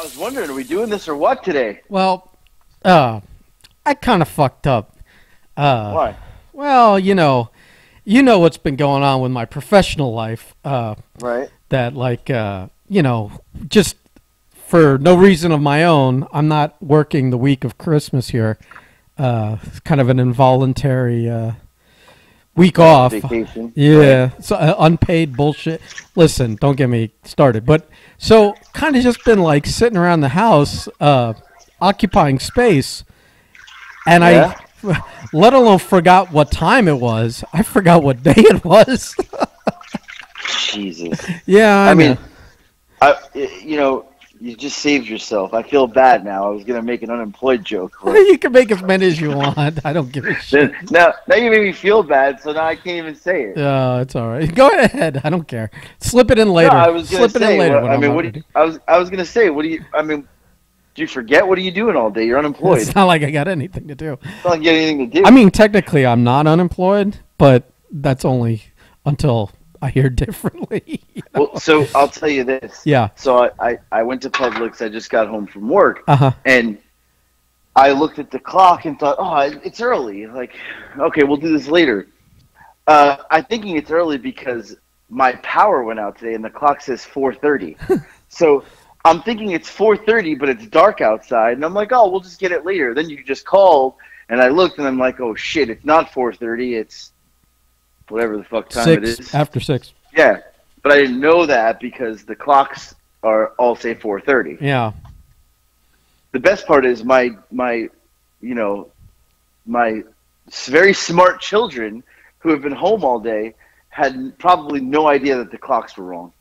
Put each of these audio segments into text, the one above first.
was wondering, are we doing this or what today? Well, I kind of fucked up. Uh, Why? well, what's been going on with my professional life. Right? That just for no reason of my own, I'm not working the week of Christmas here. It's kind of an involuntary week off. Vacation. Yeah, so unpaid bullshit. Listen, don't get me started. But so kind of just been like sitting around the house, occupying space, and Yeah? I, let alone forgot what time it was. I forgot what day it was. Jesus. Yeah, I mean, you just saved yourself. I feel bad now. I was gonna make an unemployed joke. But you can make as many as you want. I don't give a shit. now you made me feel bad, so now I can't even say it. It's all right. Go ahead. I don't care. Slip it in later. No, I was gonna Slip it in later. I was gonna say, what do you? I mean, do you forget? What are you doing all day? You're unemployed. It's not like I got anything to do. It's not like you got anything to do. I mean, technically, I'm not unemployed, but that's only until I hear differently. Well, so I'll tell you this. Yeah. So I went to Publix. I just got home from work, Uh-huh. and I looked at the clock and thought, oh, it's early. Like, okay, we'll do this later. I'm thinking it's early because my power went out today, and the clock says 4:30. So I'm thinking it's 4:30, but it's dark outside, and I'm like, oh, we'll just get it later. Then you just called, and I looked, and I'm like, oh shit, it's not 4:30. It's whatever the fuck time it is. After 6. Yeah, but I didn't know that because the clocks are all say 4:30. Yeah. The best part is my very smart children who have been home all day had probably no idea that the clocks were wrong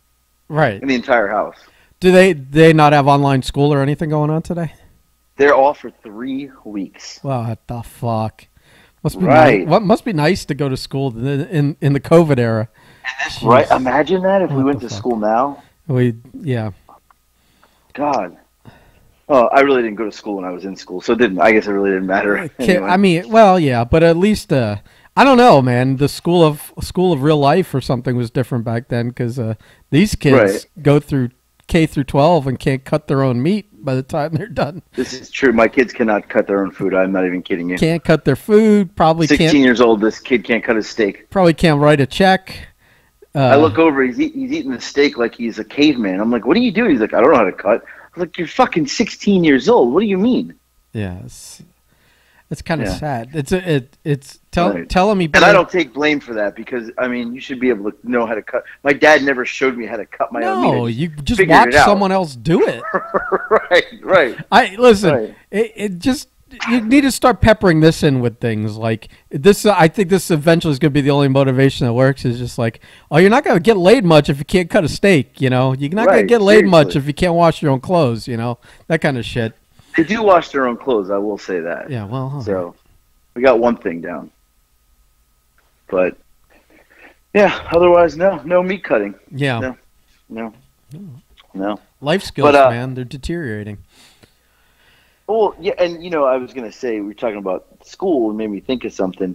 Right. in the entire house. Do they not have online school or anything going on today? They're off for 3 weeks. Well, what the fuck? Must be Right. nice. What must be nice to go to school in the COVID era. Right? Imagine that if we What went the to fuck? school now. Yeah. God. Oh, I really didn't go to school when I was in school, so it didn't. I guess it really didn't matter. Anyway. I mean, well, yeah, but at least I don't know, man. The school of real life or something was different back then because these kids go through K through 12 and can't cut their own meat by the time they're done. This is true. My kids cannot cut their own food. I'm not even kidding you. Can't cut their food. 16 years old. This kid can't cut his steak. Probably can't write a check. I look over. He's eating the steak like he's a caveman. I'm like, what are you doing? He's like, I don't know how to cut. I'm like, you're fucking 16 years old. What do you mean? Yeah, it's kind of sad. It's telling me. And I don't take blame for that because I mean, you should be able to know how to cut. My dad never showed me how to cut my own meat. No, you just watch someone else do it. Right. I listen. Right. It just you need to start peppering this in with things like this. I think this eventually is going to be the only motivation that works. Is just like, oh, you're not going to get laid much if you can't cut a steak. You're not going to get laid much if you can't wash your own clothes. That kind of shit. They do wash their own clothes. I will say that. Yeah, well, so we got one thing down, but yeah, otherwise no meat cutting. Yeah, no. Life skills, man, they're deteriorating. Well, yeah, and I was gonna say we were talking about school and made me think of something.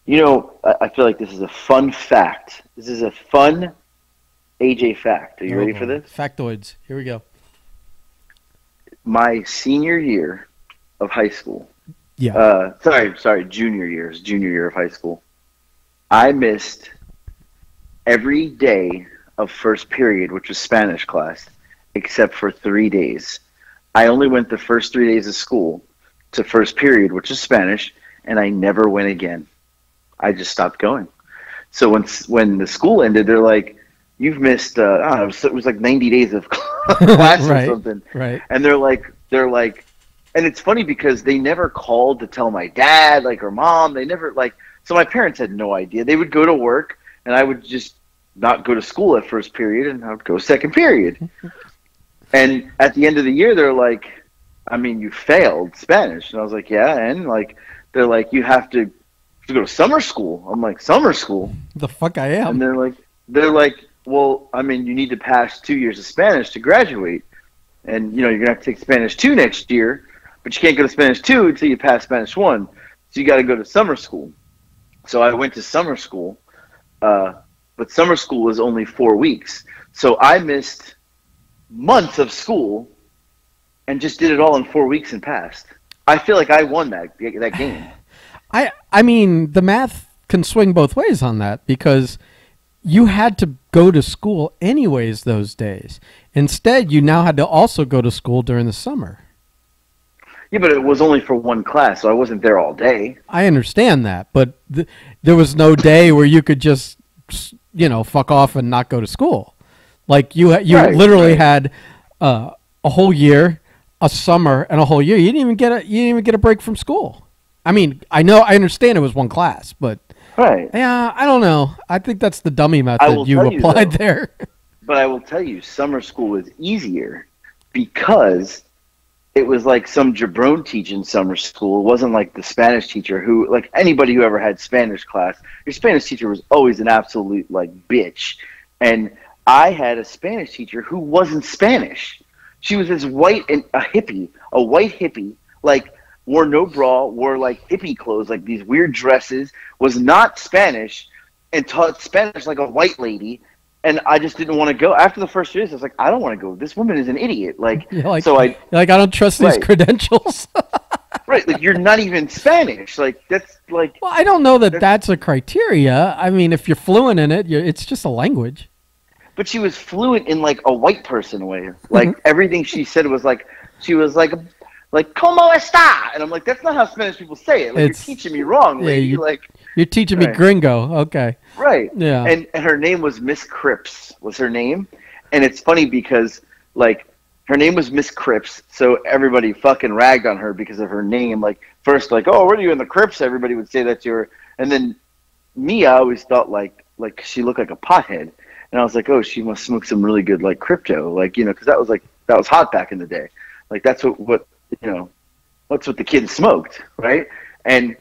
I feel like this is a fun fact. This is a fun AJ fact. Are you ready for this? Factoids. Here we go. My senior year of high school. Yeah. Sorry, junior year of high school. I missed every day of first period, which was Spanish class, except for 3 days. I only went the first 3 days of school to first period, which is Spanish, and I never went again. I just stopped going. So when the school ended, they're like, you've missed, it was like 90 days of class or something. Right. And they're like, and it's funny because they never called to tell my dad, or mom. They never, so my parents had no idea. They would go to work, and I would just not go to school at first period, and I would go second period. And at the end of the year, they're like, I mean, you failed Spanish. And I was like, yeah, and they're like, you have to go to summer school. I'm like, summer school? The fuck I am. And they're like, well, I mean, you need to pass 2 years of Spanish to graduate. And, you're going to have to take Spanish 2 next year, but you can't go to Spanish 2 until you pass Spanish 1. So you got to go to summer school. So I went to summer school, but summer school was only 4 weeks. So I missed months of school and just did it all in 4 weeks and passed. I feel like I won that game. I mean, the math can swing both ways on that because you had to go to school anyways those days. Instead, you now had to also go to school during the summer. Yeah, but it was only for one class, so I wasn't there all day. I understand that, but there was no day where you could just, fuck off and not go to school. Like you literally had a whole year, a summer, and a whole year. You didn't even get a break from school. I mean, I understand it was one class, but right. Yeah, I don't know. I think that's the dummy method you applied there. But I will tell you, summer school was easier because it was like some jabron teaching summer school. It wasn't like the Spanish teacher who, like anybody who ever had Spanish class, your Spanish teacher was always an absolute like bitch. And I had a Spanish teacher who wasn't Spanish. She was this white and a white hippie, like wore no bra, wore like hippie clothes, like these weird dresses, was not Spanish, and taught Spanish like a white lady. And I just didn't want to go. After the first 2 days, I was like, I don't want to go. This woman is an idiot. I don't trust these credentials. Right, like you're not even Spanish. Like that's like. Well, I don't know that's a criteria. I mean, if you're fluent in it, it's just a language. But she was fluent in like a white person way. Like everything she said was like she was like "Cómo está?" And I'm like, that's not how Spanish people say it. Like you're teaching me wrong. Lady. You're teaching me gringo. Okay. Right. Yeah. And her name was Miss Cripps was her name. And it's funny because like her name was Miss Cripps, so everybody fucking ragged on her because of her name. Like first like, oh, what are you in the Crips? Everybody would say that to her. And then me, I always thought like she looked like a pothead. And I was like, oh, she must smoke some really good like crypto. Like, because that was hot back in the day. Like that's what that's what the kids smoked, right? And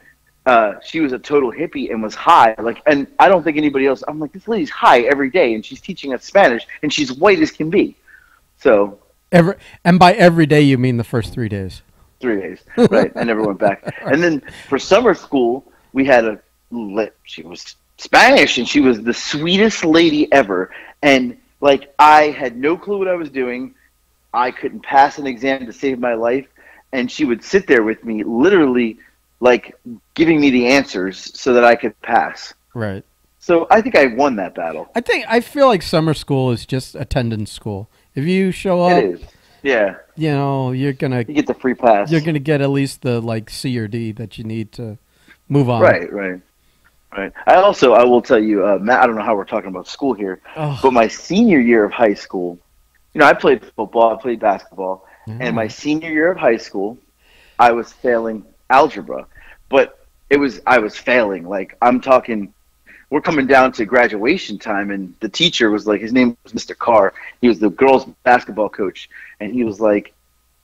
she was a total hippie and was high. Like, and I don't think anybody else. I'm like, this lady's high every day, and she's teaching us Spanish, and she's white as can be. So and by every day you mean the first 3 days. 3 days, right? I never went back. Right. And then for summer school, we had she was Spanish, and she was the sweetest lady ever. And like, I had no clue what I was doing. I couldn't pass an exam to save my life. And she would sit there with me, literally, like, giving me the answers so that I could pass. Right. So I think I won that battle. I feel like summer school is just attendance school. If you show up, it is. Yeah. You get the free pass. You're gonna get at least the like C or D that you need to move on. Right. I will tell you, Matt. I don't know how we're talking about school here, but my senior year of high school, I played football, I played basketball. And my senior year of high school, I was failing algebra, but I was failing. Like I'm talking, we're coming down to graduation time, and the teacher was like, his name was Mr. Carr. He was the girls' basketball coach, and he was like,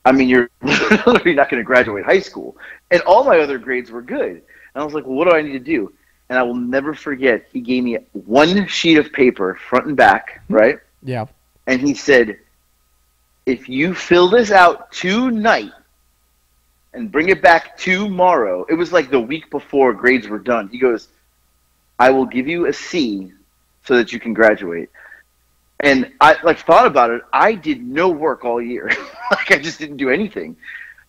I mean, you're literally not going to graduate high school. And all my other grades were good. And I was like, well, what do I need to do? And I will never forget, he gave me one sheet of paper, front and back, right? Yeah. And he said, if you fill this out tonight and bring it back tomorrow, it was like the week before grades were done. He goes, I will give you a C so that you can graduate. And I thought about it. I did no work all year. I just didn't do anything.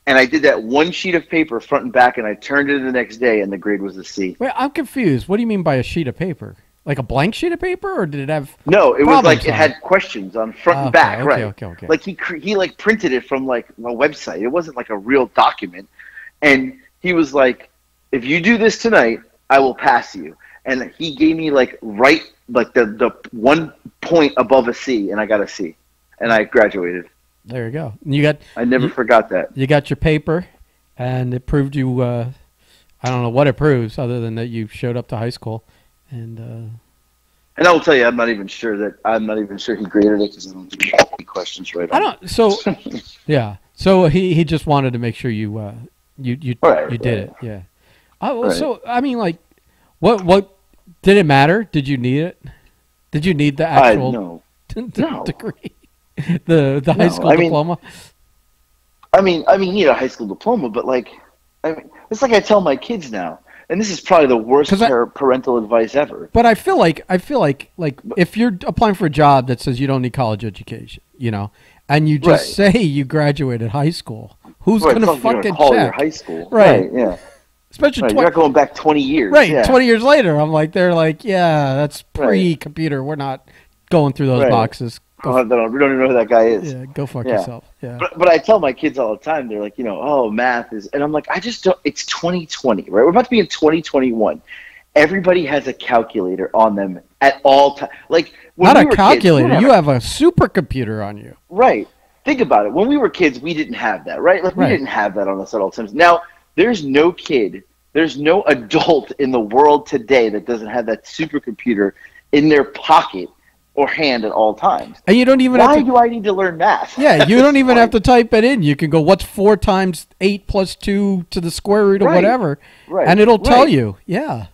And I did that one sheet of paper front and back, and I turned it in the next day, and the grade was a C. Wait, I'm confused. What do you mean by a sheet of paper? Like a blank sheet of paper, or did it have? No, it was like it had questions on front and back, right? Okay. Like he like printed it from like a website. It wasn't like a real document. And he was like, "If you do this tonight, I will pass you." And he gave me like the 1 point above a C, and I got a C, and I graduated. There you go. I never forgot that. You got your paper, and it proved you. I don't know what it proves, other than that you showed up to high school. And I will tell you, I'm not even sure he graded it because I don't think any questions right on. I don't. So yeah. So he just wanted to make sure you did it. Yeah. So I mean, like, what did it matter? Did you need it? Did you need the actual no. degree? The high school diploma? I mean, high school diploma, but like, it's like I tell my kids now. And this is probably the worst parental advice ever. But I feel like if you're applying for a job that says you don't need college education, and you just say you graduated high school, who's right. gonna fucking call check? your high school, Right? Yeah. Especially Right. You're not going back 20 years, right? Yeah. 20 years later, I'm like, they're like, yeah, that's Right. pre-computer. We're not going through those boxes. We don't even know who that guy is. Yeah, go fuck yourself. Yeah. But I tell my kids all the time, they're like, oh, math is, and I'm like, I just don't. It's 2020, right? We're about to be in 2021. Everybody has a calculator on them at all times. Like when not we a were calculator. Kids, you have a supercomputer on you. Right. Think about it. When we were kids, we didn't have that, right? Like we didn't have that on us at all times. Now there's no kid, there's no adult in the world today that doesn't have that supercomputer in their pocket or hand at all times. And you don't even Why do I need to learn math? Yeah, you don't even have to type it in. You can go, what's 4 times 8 plus 2 to the square root or whatever, and it'll tell you. Yeah.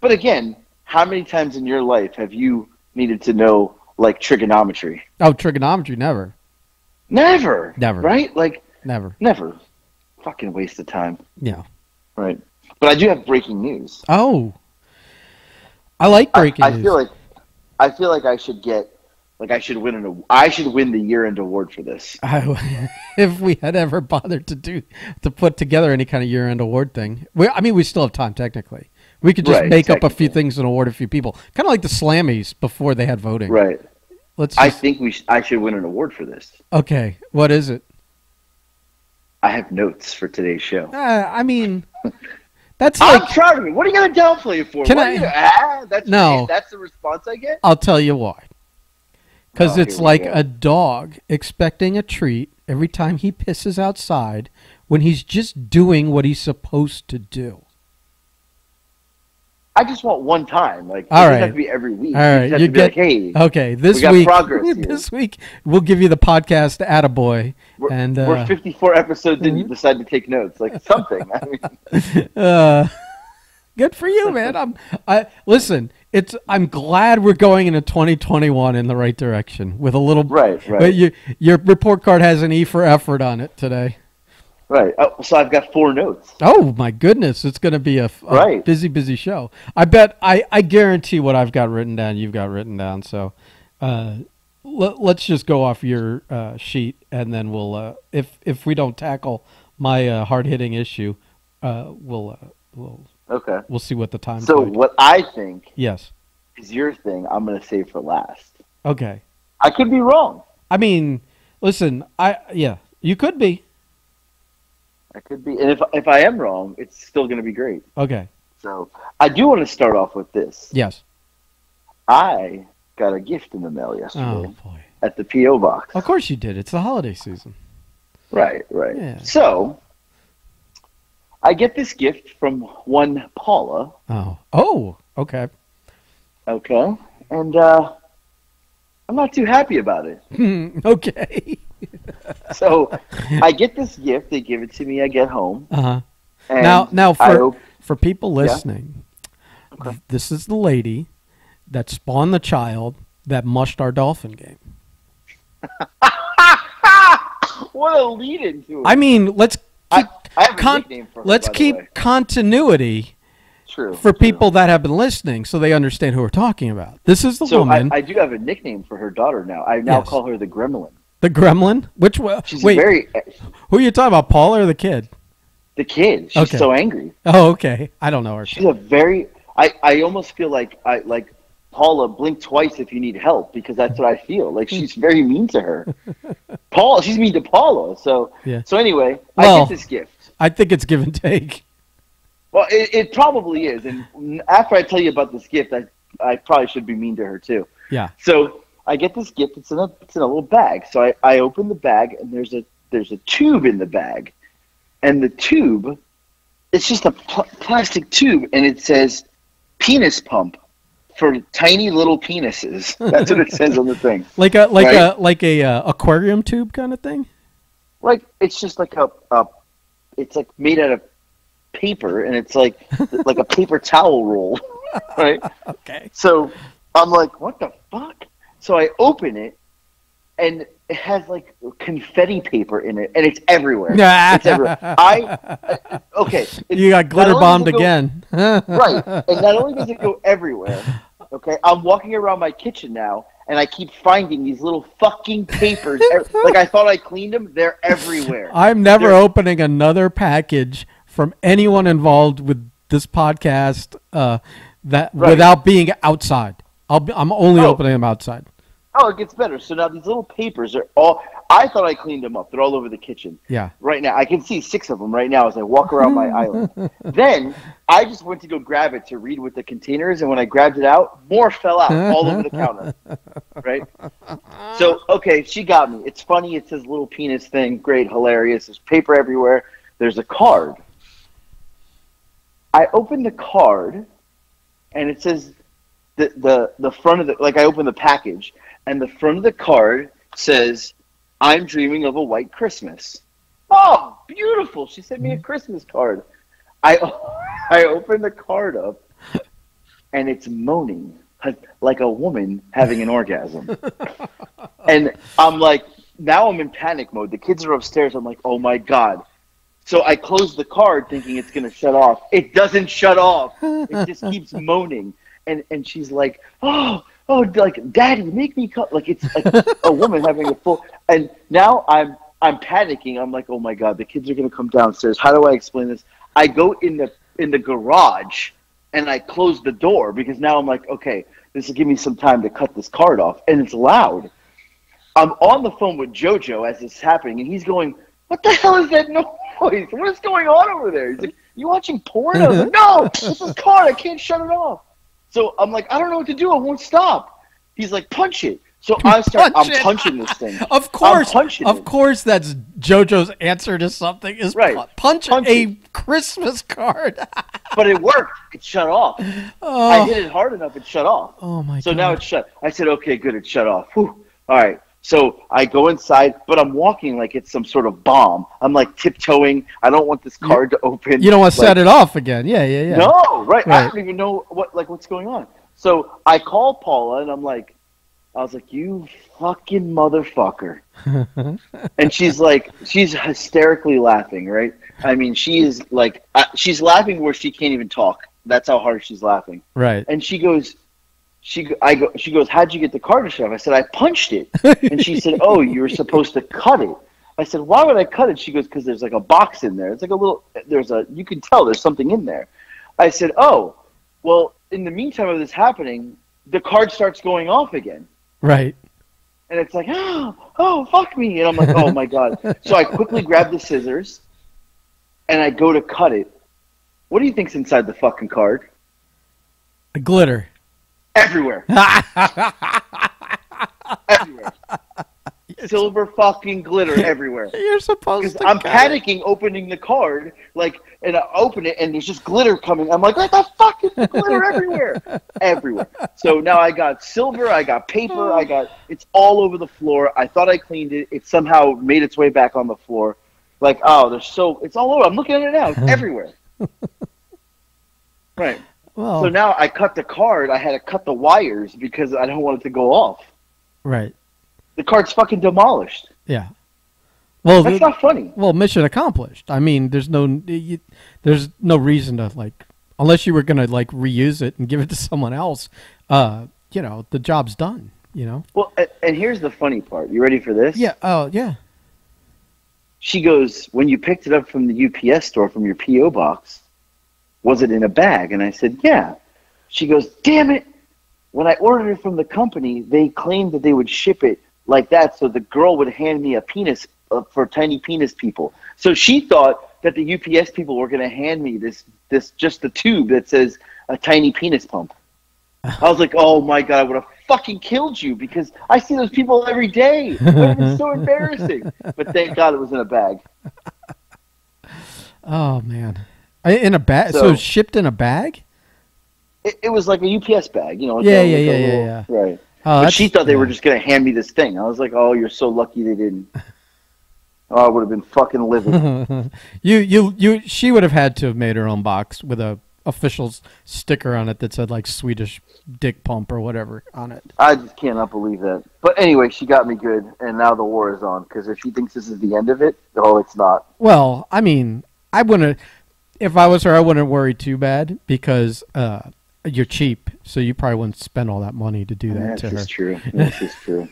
But again, how many times in your life have you needed to know, like, trigonometry? Oh, trigonometry, never. Never. Never. Right? Like, never. Fucking waste of time. Yeah. Right. But I do have breaking news. Oh. I like breaking news. I feel like I should I should win the year-end award for this. If we had ever bothered to put together any kind of year-end award thing. We still have time, technically. We could just make up a few things and award a few people. Kind of like the Slammies before they had voting. Right. I think I should win an award for this. Okay. What is it? I have notes for today's show. That's I'm proud of you. What are you going to downplay it for? That's the response I get? I'll tell you why. Because it's like a dog expecting a treat every time he pisses outside when he's just doing what he's supposed to do. I just want one time. Like, it all doesn't have to be every week. All right. You get, like, hey, okay, this week, progress here. This week, we'll give you the podcast Attaboy. We're 54 episodes in, you decide to take notes. Like, something. Good for you, man. Listen, I'm glad we're going into 2021 in the right direction with a little. Right. But your report card has an E for effort on it today. Right. Oh, so I've got 4 notes. Oh my goodness, it's going to be a busy show. I guarantee what I've got written down, you've got written down. So, let's just go off your sheet, and then we'll if we don't tackle my hard hitting issue, we'll see what the time. So what I think is your thing, I'm going to save for last. Okay. I could be wrong. Listen, you could be. I could be, and if I am wrong, it's still going to be great. Okay. So I do want to start off with this. Yes. I got a gift in the mail yesterday. Oh boy. At the P.O. box. Of course you did. It's the holiday season. Right. Yeah. So I get this gift from one Paula. Oh. Okay. Okay. And I'm not too happy about it. Okay. So I get this gift. They give it to me. I get home. Uh-huh. Now for people listening, this is the lady that spawned the child that mushed our dolphin game. What a lead into it. Let's keep continuity. For people that have been listening, so they understand who we're talking about. This is the woman. I do have a nickname for her daughter now. I now call her the Gremlin. The Gremlin? Which one? Who are you talking about, Paula or the kid? The kid. She's so angry. Oh, okay. I don't know her. She's I almost feel like Paula, blink twice if you need help, because that's what I feel. Like, she's very mean to her. She's mean to Paula. So anyway, I get this gift. I think it's give and take. Well, it probably is. And after I tell you about this gift, I probably should be mean to her too. Yeah. So I get this gift. It's in a little bag. So I open the bag, and there's a tube in the bag, and the tube, it's just a plastic tube, and it says penis pump for tiny little penises. That's what it says on the thing. Like a aquarium tube kind of thing. Like, it's just like it's like made out of paper, and it's like a paper towel roll, right? Okay. So I'm like, what the fuck? So I open it, and it has like confetti paper in it, and it's everywhere. It's everywhere. You got glitter bombed again. Right. And not only does it go everywhere, Okay, I'm walking around my kitchen now, and I keep finding these little fucking papers. Like I thought I cleaned them. They're everywhere. I'm never opening another package from anyone involved with this podcast without being outside. I'm only opening them outside. Oh, it gets better. So now these little papers are all. I thought I cleaned them up. They're all over the kitchen. Yeah. Right now, I can see 6 of them right now as I walk around my island. Then I just went to go grab it to read what the container is, and when I grabbed it out, more fell out all over the counter. Right. So okay, she got me. It's funny. It says little penis thing. Great, hilarious. There's paper everywhere. There's a card. I opened the card, and it says the front of the I opened the package. And the front of the card says, "I'm dreaming of a white Christmas." Oh, beautiful. She sent me a Christmas card. I opened the card up, and it's moaning like a woman having an orgasm. And I'm like, now I'm in panic mode. The kids are upstairs. I'm like, oh, my God. So I close the card thinking it's going to shut off. It doesn't shut off. It just keeps moaning. And she's like, oh, like, Daddy, make me come. Like, it's like a woman having a full. And now I'm panicking. I'm like, oh my God, the kids are gonna come downstairs. How do I explain this? I go in the garage and I close the door because now I'm like, okay, this will give me some time to cut this card off. And it's loud. I'm on the phone with JoJo as it's happening, and he's going, "What the hell is that noise? What is going on over there?" He's like, "You watching porn?" I was like, "No, it's a card. I can't shut it off." So I'm like, I don't know what to do. It won't stop. He's like, punch it. So I'm punching this thing. Of course, that's JoJo's answer to something is punch a Christmas card. But it worked. It shut off. Oh. I hit it hard enough. It shut off. Oh my God. So now it's shut. I said, okay, good. It shut off. Whew. All right. So I go inside, but I'm walking like it's some sort of bomb. I'm like tiptoeing. I don't want this card to open. You don't want to set it off again. Yeah. No, right. I don't even know what's going on. So I call Paula, and I was like, you fucking motherfucker. And she's hysterically laughing, right? I mean, she is like, she's laughing where she can't even talk. That's how hard she's laughing. Right. And she goes, how'd you get the card to shut off? I said, I punched it. And she said, oh, you were supposed to cut it. I said, why would I cut it? She goes, because there's like a box in there. It's like you can tell there's something in there. I said, oh, well, in the meantime of this happening, the card starts going off again. Right. And it's like, oh, fuck me. And I'm like, oh my God. So I quickly grab the scissors and I go to cut it. What do you think's inside the fucking card? A glitter. Everywhere. Everywhere. Silver fucking glitter everywhere. You're supposed to. I'm panicking opening the card, and I open it and there's just glitter coming. I'm like, what the fuck is the glitter everywhere? Everywhere. So now I got silver, I got paper, it's all over the floor. I thought I cleaned it. It somehow made its way back on the floor. Like, it's all over. I'm looking at it now. It's everywhere. Right. Well, so now I cut the card. I had to cut the wires because I don't want it to go off. Right. The card's fucking demolished. Yeah. Well, that's not funny. Well, mission accomplished. I mean, there's no reason to unless you were gonna reuse it and give it to someone else. The job's done. Well, and here's the funny part. You ready for this? Yeah. Oh, yeah. She goes, when you picked it up from the UPS store from your PO box, was it in a bag? And I said, yeah. She goes, damn it. When I ordered it from the company, they claimed that they would ship it like that, so the girl would hand me a penis for tiny penis people. So she thought that the UPS people were going to hand me this just the tube that says a tiny penis pump. I was like, oh my God, I would have fucking killed you because I see those people every day. It would have been so embarrassing. But thank God it was in a bag. Oh man, in a bag? So it's shipped in a bag? It was like a UPS bag, Yeah. Right. But she thought they were just going to hand me this thing. I was like, oh, you're so lucky they didn't. Oh, I would have been fucking livid. She would have had to have made her own box with a official sticker on it that said Swedish dick pump or whatever on it. I just cannot believe that. But anyway, she got me good, and now the war is on. Because if she thinks this is the end of it, it's not. Well, I mean, I wouldn't. If I was her, I wouldn't worry too bad because you're cheap, so you probably wouldn't spend all that money to do that to her. This is true. This is true.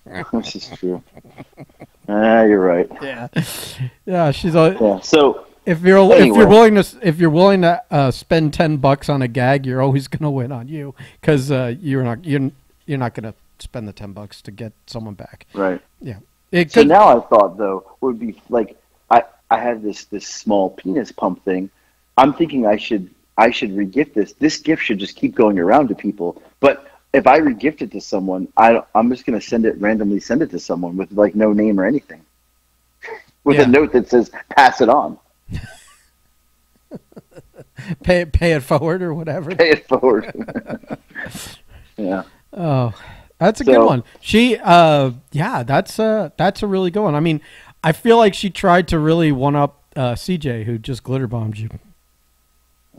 This is true. You're right. Yeah, yeah. She's all. Yeah. So if you're anyway. if you're willing to spend $10 on a gag, you're always gonna win on you because you're not gonna spend the $10 to get someone back. Right. Yeah. So now I thought though would be like I have this small penis pump thing. I'm thinking I should regift this. This gift should just keep going around to people. But if I regift it to someone, I'm just gonna randomly send it to someone with like no name or anything, with a note that says "pass it on." pay it forward or whatever. Pay it forward. Yeah. Oh, that's a good one. She, that's a really good one. I mean, I feel like she tried to really one up CJ, who just glitter bombed you.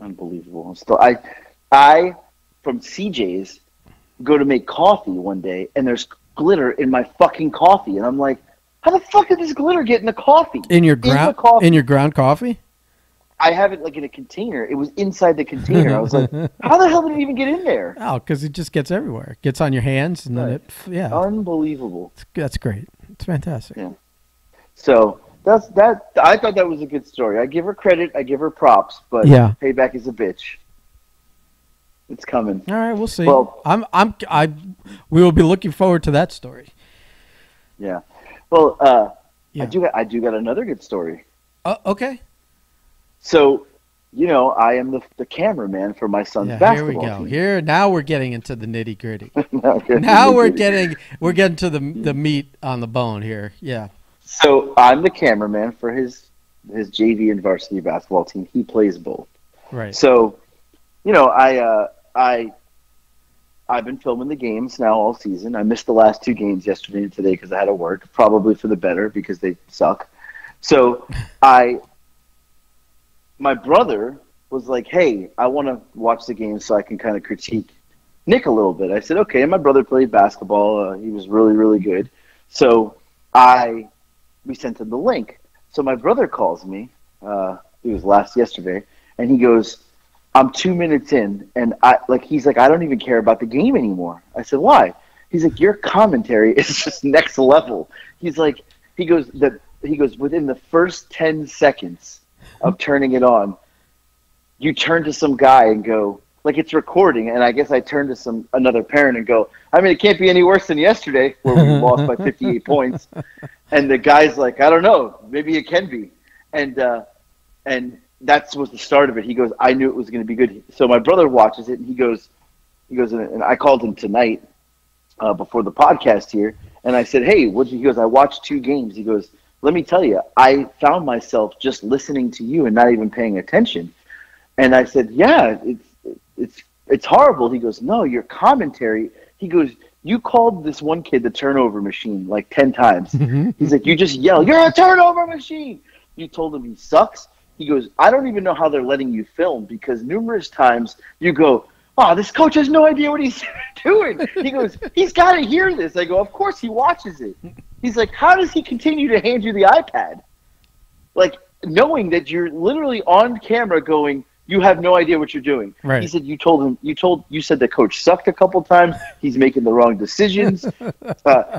Unbelievable. Still, I from CJ's go to make coffee one day, and there's glitter in my fucking coffee, and I'm like, how the fuck did this glitter get in the coffee? In your ground coffee? I have it like in a container. It was inside the container. I was like, how the hell did it even get in there? Oh, because it just gets everywhere. It gets on your hands, and then Unbelievable. That's great. It's fantastic. Yeah. So that's that. I thought that was a good story. I give her credit. I give her props. But payback is a bitch. It's coming. All right, we'll see. Well, we will be looking forward to that story. Yeah. Well, I do got another good story. Okay. So, I am the cameraman for my son's basketball team. Here, now we're getting into the nitty gritty. Now we're getting to the meat on the bone here. Yeah. So I'm the cameraman for his JV and varsity basketball team. He plays both. Right. So, I've been filming the games now all season. I missed the last 2 games yesterday and today because I had to work, probably for the better because they suck. So my brother was like, hey, I want to watch the game so I can kind of critique Nick a little bit. I said, okay. And my brother played basketball. He was really, really good. So we sent him the link. So my brother calls me. It was yesterday. And he goes, I'm 2 minutes in. And he's like, I don't even care about the game anymore. I said, why? He's like, your commentary is just next level. He's like, he goes, within the first 10 seconds of turning it on, you turn to some guy and go, like it's recording, and I guess I turn to another parent and go, I mean, it can't be any worse than yesterday where we lost by 58 points. And the guy's like, I don't know, maybe it can be. And that was the start of it. He goes, I knew it was going to be good. So my brother watches it, and he goes, and I called him tonight before the podcast here, and I said, hey, he goes, I watched 2 games. He goes, let me tell you, I found myself just listening to you and not even paying attention. And I said, yeah, it's horrible. He goes, no, your commentary. He goes, you called this one kid the turnover machine like 10 times. He's like, you just yell, you're a turnover machine. You told him he sucks. He goes, I don't even know how they're letting you film because numerous times you go, oh, this coach has no idea what he's doing. He goes, he's got to hear this. I go, of course he watches it. He's like, how does he continue to hand you the iPad? Like, knowing that you're literally on camera going, you have no idea what you're doing. Right. He said, you said the coach sucked a couple times. He's making the wrong decisions.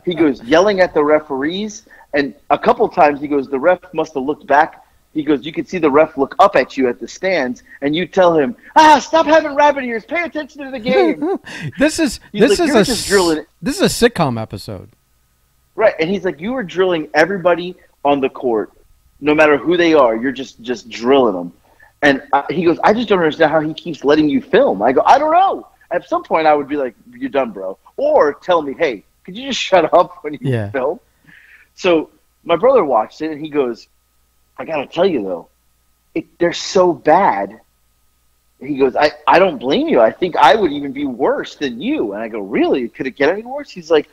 He goes, yelling at the referees. And a couple times he goes, the ref must have looked back. He goes, you can see the ref look up at you at the stands, and you tell him, stop having rabbit ears. Pay attention to the game. This is a sitcom episode. Right, and he's like, you were drilling everybody on the court, no matter who they are. You're just drilling them. And he goes, I just don't understand how he keeps letting you film. I go, I don't know. At some point, I would be like, you're done, bro. Or tell me, hey, could you just shut up when you film? So my brother watched it, and he goes, I got to tell you, though, they're so bad. He goes, I don't blame you. I think I would even be worse than you. And I go, really? Could it get any worse? He's like,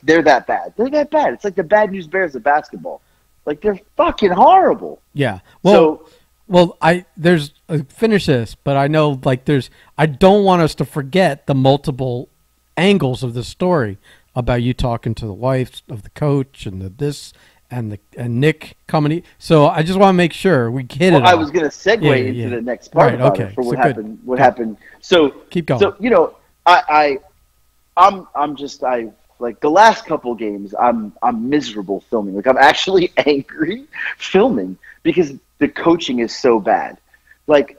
they're that bad. They're that bad. It's like the Bad News Bears of basketball. Like, they're fucking horrible. Yeah. Finish this, but I know, I don't want us to forget the multiple angles of the story about you talking to the wife of the coach and this and Nick coming. So I just want to make sure we hit it. I was going to segue into the next part about it for what happened. What happened? So keep going. So I'm just like the last couple games. I'm miserable filming. Like I'm actually angry filming because the coaching is so bad. Like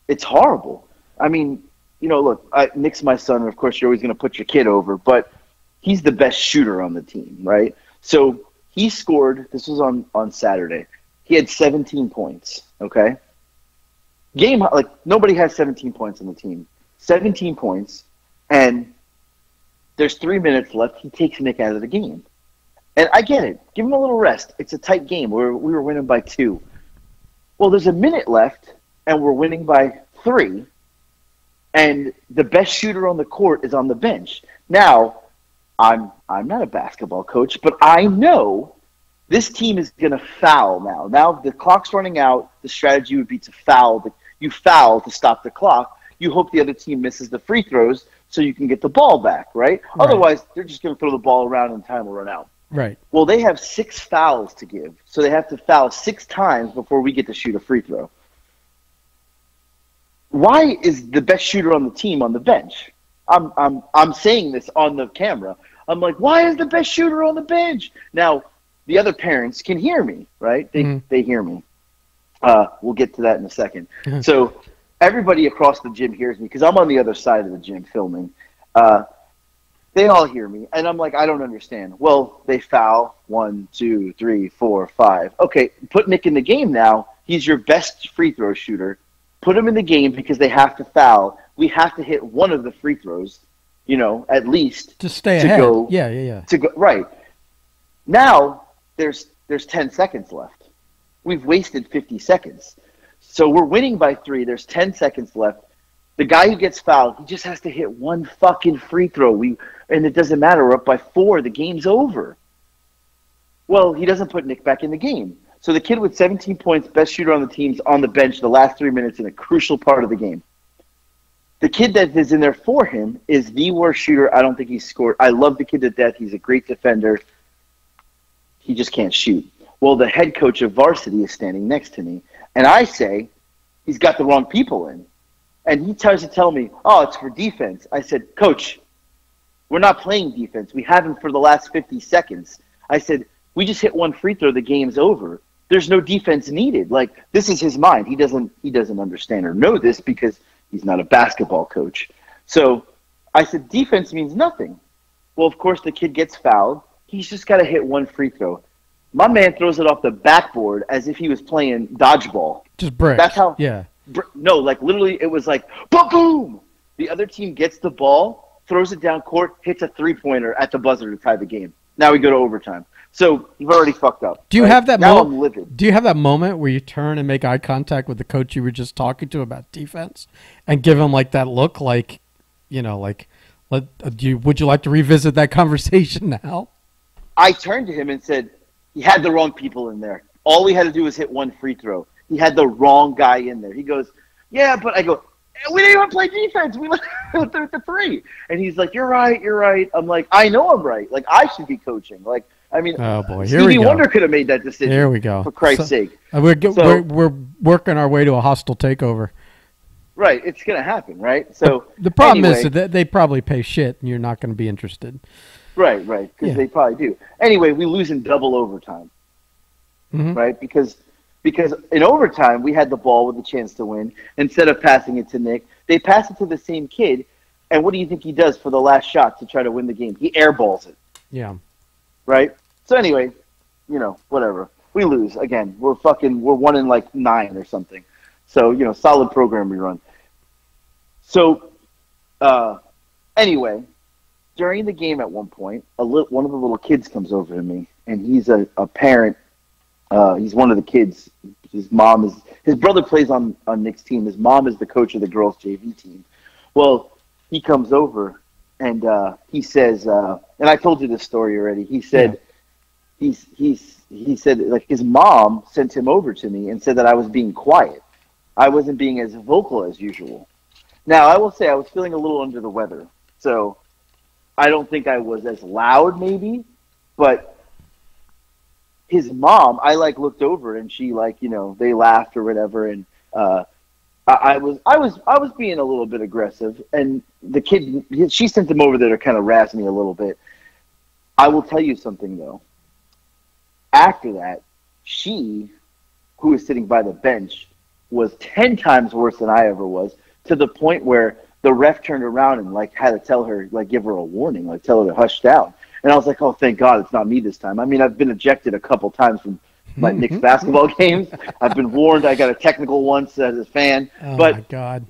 it's horrible. I mean, look, Nick's my son, and of course you're always going to put your kid over, but he's the best shooter on the team, right? So he scored. This was on Saturday. He had 17 points. Okay. Like nobody has 17 points on the team. 17 points, and there's 3 minutes left. He takes Nick out of the game, and I get it. Give him a little rest. It's a tight game. We were winning by 2. Well, there's a minute left, and we're winning by 3, and the best shooter on the court is on the bench. Now, I'm not a basketball coach, but I know this team is going to foul now. Now the clock's running out. The strategy would be to foul. You foul to stop the clock. You hope the other team misses the free throws so you can get the ball back, right? Otherwise, they're just going to throw the ball around and time will run out. Right. Well, they have 6 fouls to give, so they have to foul 6 times before we get to shoot a free throw. Why is the best shooter on the team on the bench? I'm saying this on the camera. I'm like, why is the best shooter on the bench? Now, the other parents can hear me, right? They hear me. We'll get to that in a second. So everybody across the gym hears me because I'm on the other side of the gym filming. They all hear me, and I'm like, I don't understand. Well, they foul 1, 2, 3, 4, 5. Okay, put Nick in the game now. He's your best free throw shooter. Put him in the game because they have to foul. We have to hit one of the free throws, at least to stay ahead. To go right. Now there's 10 seconds left. We've wasted 50 seconds. So we're winning by 3. There's 10 seconds left. The guy who gets fouled, he just has to hit one fucking free throw. And it doesn't matter. We're up by 4. The game's over. Well, he doesn't put Nick back in the game. So the kid with 17 points, best shooter on the team's on the bench the last 3 minutes in a crucial part of the game. The kid that is in there for him is the worst shooter. I don't think he's scored. I love the kid to death. He's a great defender. He just can't shoot. Well, the head coach of varsity is standing next to me. And I say, he's got the wrong people in. And he tries to tell me, oh, it's for defense. I said, Coach, we're not playing defense. We haven't for the last 50 seconds. I said, we just hit one free throw. The game's over. There's no defense needed. Like, this is his mind. He doesn't understand or know this because he's not a basketball coach. So I said, defense means nothing. Well, of course, the kid gets fouled. He's just got to hit one free throw. My man throws it off the backboard as if he was playing dodgeball. Just brick. That's how. Yeah. No, like literally, it was like boom. The other team gets the ball, throws it down court, hits a 3-pointer at the buzzer to tie the game. Now we go to overtime. So you've already fucked up. Do you have that now? I'm livid. Do you have that moment where you turn and make eye contact with the coach you were just talking to about defense, and give him like that look, like, would you like to revisit that conversation now? I turned to him and said, he had the wrong people in there. All we had to do was hit one free throw. He had the wrong guy in there. He goes, yeah, but I go, we didn't even play defense. We went the 3. And he's like, you're right. I'm like, I know I'm right. Like, I should be coaching. Like, I mean, oh boy, Stevie Wonder could have made that decision. Here we go. For Christ's sake. We're working our way to a hostile takeover. Right. It's going to happen, right? So the problem is that they probably pay shit and you're not going to be interested. Right. Because they probably do. Anyway, we lose in double overtime. Mm-hmm. Right? Because in overtime, we had the ball with a chance to win. Instead of passing it to Nick, they pass it to the same kid. And what do you think he does for the last shot to try to win the game? He airballs it. Yeah. Right? So anyway, whatever. We lose. Again, we're 1 in like 9 or something. So, solid program we run. So, anyway, during the game at one point, one of the little kids comes over to me, and he's a parent. He's one of the kids. His brother plays on Nick's team. His mom is the coach of the girls' JV team. Well, he comes over and he says, and I told you this story already. He said, he said like his mom sent him over to me and said that I was being quiet. I wasn't being as vocal as usual. Now, I will say I was feeling a little under the weather, so I don't think I was as loud, maybe, but his mom, I like looked over and she like, you know, they laughed or whatever, and I was being a little bit aggressive, and the kid, she sent him over there to kind of razz me a little bit. I will tell you something though. After that, she, who was sitting by the bench, was 10 times worse than I ever was, to the point where the ref turned around and like had to tell her, like give her a warning, like tell her to hush down. And I was like, oh, thank God it's not me this time. I mean, I've been ejected a couple times from my Knicks basketball games. I've been warned. I got a technical once as a fan. Oh, but my God.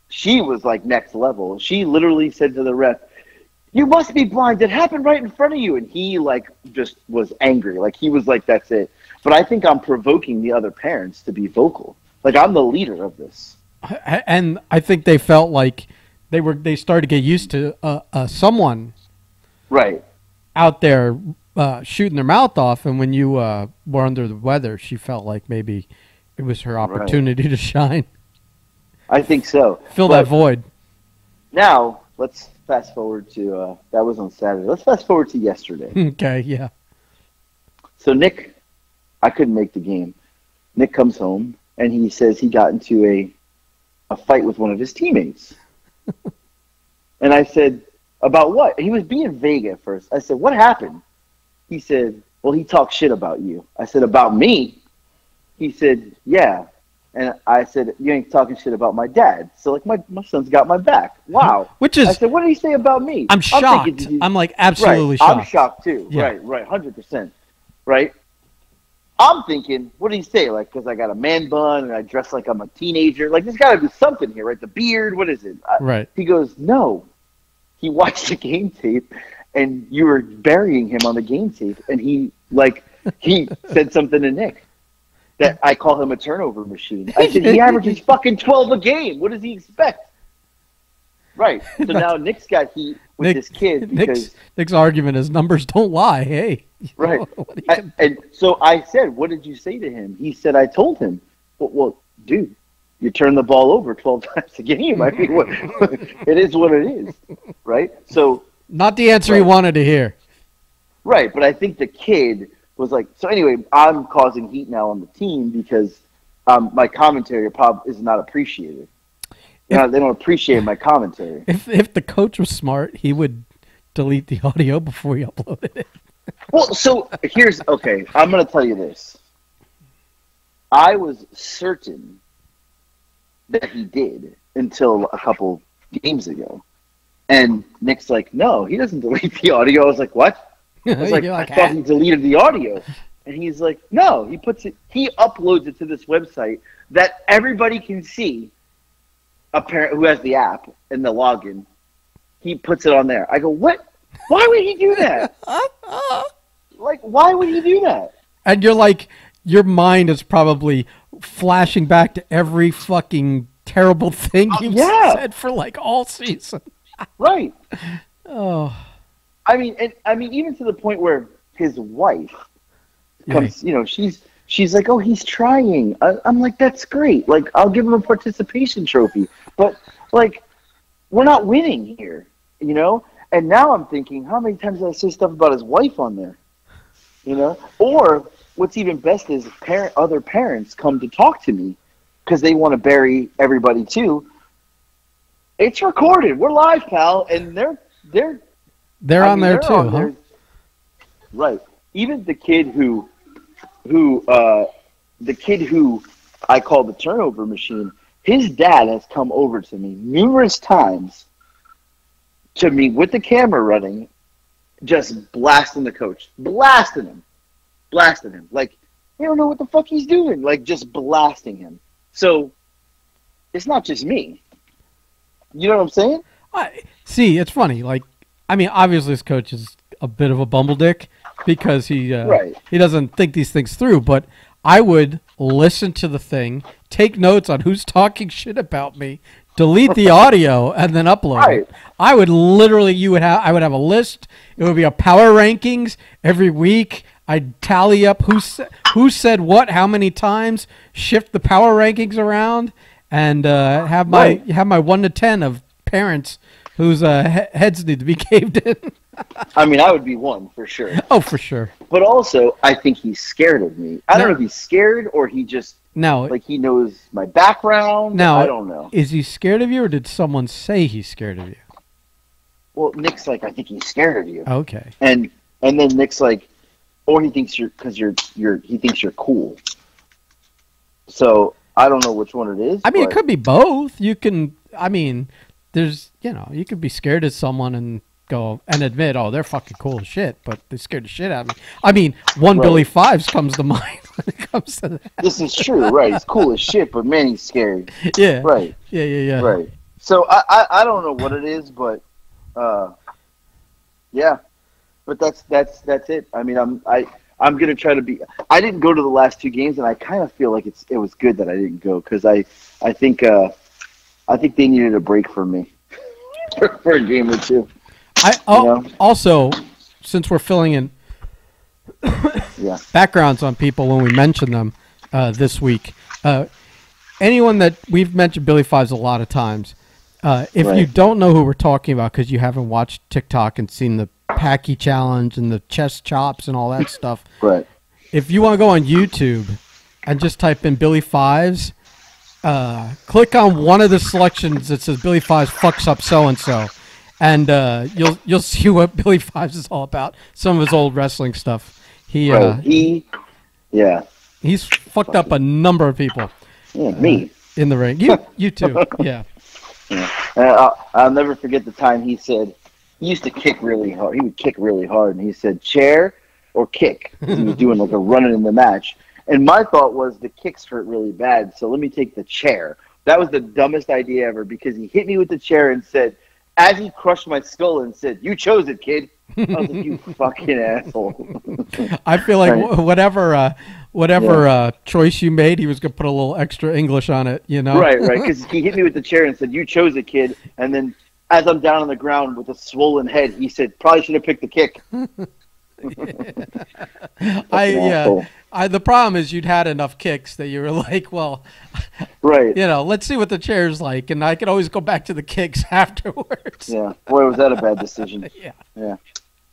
She was like next level. She literally said to the ref, "You must be blind. It happened right in front of you." And he like just was angry. Like he was like, "That's it." But I think I'm provoking the other parents to be vocal. Like I'm the leader of this. And I think they felt like they started to get used to someone Right. out there shooting their mouth off, and when you were under the weather, she felt like maybe it was her opportunity to shine. I think so. Fill that void. Now, let's fast forward to, that was on Saturday. Let's fast forward to yesterday. Okay, yeah. So Nick, I couldn't make the game. Nick comes home, and he says he got into a fight with one of his teammates. And I said, about what? He was being vague at first. I said, what happened? He said, well, he talked shit about you. I said, about me? He said, yeah. And I said, you ain't talking shit about my dad. So, like, my son's got my back. Wow. Which is... I said, what did he say about me? I'm shocked. I'm like, absolutely shocked. I'm shocked, too. Yeah. Right, 100%. Right? I'm thinking, what did he say? Like, because I got a man bun and I dress like I'm a teenager. Like, there's got to be something here, right? The beard, what is it? Right. He goes, no. He watched the game tape, and you were burying him on the game tape. And he said something to Nick that I call him a turnover machine. I said, he averages fucking 12 a game. What does he expect? Right. So now Nick's got heat with this kid. Nick's argument is numbers don't lie. Hey. Right. And so I said, what did you say to him? He said, I told him, well, dude, you turn the ball over 12 times a game. I mean, it is what it is. Right? So. Not the answer he wanted to hear. Right. But I think the kid was like, so anyway, I'm causing heat now on the team because my commentary is not appreciated. They don't appreciate my commentary. If the coach was smart, he would delete the audio before he uploaded it. Well, so I'm going to tell you this. I was certain that he did until a couple games ago. And Nick's like, no, he doesn't delete the audio. I was like, what? I was like, I thought he deleted the audio. And he's like, no, he uploads it to this website that everybody can see, a parent who has the app and the login. He puts it on there. I go, what? Why would he do that? Like, why would he do that? And you're like, your mind is probably flashing back to every fucking terrible thing you've said for like all season. Right. Oh. I mean, even to the point where his wife comes, she's like, oh, he's trying. I'm like, that's great. Like, I'll give him a participation trophy. But, like, we're not winning here, And now I'm thinking, how many times did I say stuff about his wife on there? Or what's even best is other parents come to talk to me because they want to bury everybody too. It's recorded. We're live, pal, and they're on there too, huh? Right. Even the kid who I call the turnover machine, his dad has come over to me numerous times to me with the camera running, just blasting the coach. Blasting him. Like, they don't know what the fuck he's doing. Like, just blasting him. So, it's not just me. You know what I'm saying? See, it's funny. Like, I mean, obviously this coach is a bit of a bumbledick because he doesn't think these things through. But I would listen to the thing, take notes on who's talking shit about me, delete the audio, and then upload it. I would literally, I would have a list. It would be a power rankings every week. I'd tally up who said what, how many times, shift the power rankings around, and have my 1 to 10 of parents whose heads need to be caved in. I mean, I would be one for sure. Oh, for sure. But also, I think he's scared of me. I don't know if he's scared or he just like he knows my background. Now, I don't know. Is he scared of you, or did someone say he's scared of you? Well, Nick's like, I think he's scared of you. Okay. And then Nick's like, or he thinks he thinks you're cool. So I don't know which one it is. I mean, it could be both. You can. I mean, there's you could be scared of someone and go and admit, oh, they're fucking cool as shit, but they scared the shit out of me. I mean, Billy Fives comes to mind when it comes to that. This is true, right? He's cool as shit, but man, he's scary. Yeah. Right. Yeah. Right. So I don't know what it is, but yeah. But that's it. I mean, I'm gonna try to be. I didn't go to the last 2 games, and I kind of feel like it was good that I didn't go because I think they needed a break from me for a game or two. Also, since we're filling in backgrounds on people when we mention them this week, anyone that we've mentioned Billy Fives a lot of times, if you don't know who we're talking about because you haven't watched TikTok and seen the Packy Challenge and the chest chops and all that stuff, right? If you want to go on YouTube and just type in Billy Fives, click on one of the selections that says Billy Fives fucks up so and so. And you'll see what Billy Fives is all about. Some of his old wrestling stuff. He's fucked up a number of people. Yeah, me in the ring. You too. Yeah. I'll never forget the time he said he used to kick really hard. He would kick really hard, and he said chair or kick. He was doing like a running in the match, and my thought was the kicks hurt really bad, so let me take the chair. That was the dumbest idea ever because he hit me with the chair and said. As he crushed my skull and said, "You chose it, kid." I was like, "You fucking asshole." I feel like whatever choice you made, he was gonna put a little extra English on it, you know? Right. Because he hit me with the chair and said, "You chose it, kid." And then, as I'm down on the ground with a swollen head, he said, "Probably should have picked the kick." The problem is you'd had enough kicks that you were like, well, right. Let's see what the chair's like, and I could always go back to the kicks afterwards. Yeah, boy, was that a bad decision. Yeah,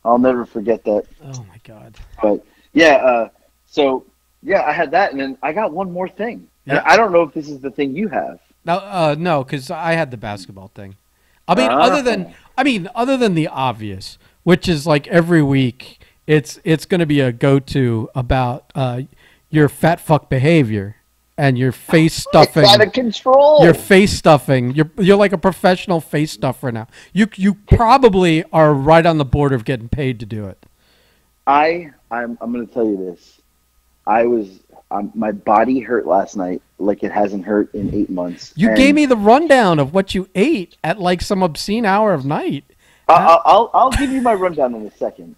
I'll never forget that. Oh my god. But yeah, I had that, and then I got one more thing. Yeah. I don't know if this is the thing you have. No, because I had the basketball thing. I mean, other than the obvious, which is like every week. It's going to be a go-to about your fat fuck behavior and your face stuffing. It's out of control. Your face stuffing. You're like a professional face stuffer now. You probably are right on the border of getting paid to do it. I'm going to tell you this. My body hurt last night like it hasn't hurt in 8 months. You gave me the rundown of what you ate at like some obscene hour of night. I'll give you my rundown in a second.